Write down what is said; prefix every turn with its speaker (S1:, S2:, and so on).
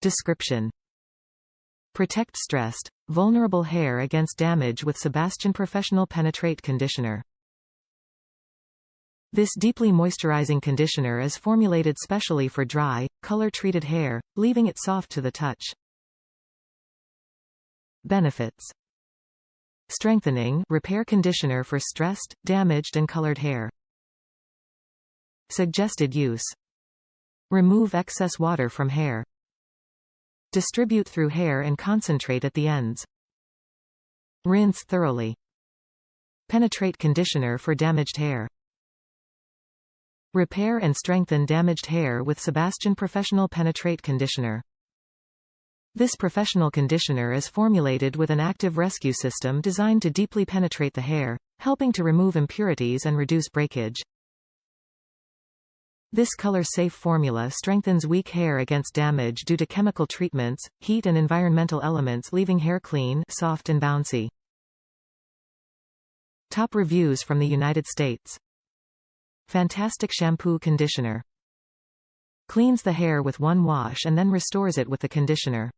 S1: Description: protect stressed, vulnerable hair against damage with Sebastian Professional Penetraitt Conditioner. This deeply moisturizing conditioner is formulated specially for dry, color-treated hair, leaving it soft to the touch. Benefits: strengthening, repair conditioner for stressed, damaged and colored hair. Suggested use: remove excess water from hair. Distribute through hair and concentrate at the ends. Rinse thoroughly. Penetraitt conditioner for damaged hair. Repair and strengthen damaged hair with Sebastian Professional Penetraitt Conditioner. This professional conditioner is formulated with an active rescue system designed to deeply penetrate the hair, helping to remove impurities and reduce breakage. This color-safe formula strengthens weak hair against damage due to chemical treatments, heat and environmental elements, leaving hair clean, soft and bouncy. Top reviews from the United States. Fantastic shampoo conditioner. Cleans the hair with one wash and then restores it with the conditioner.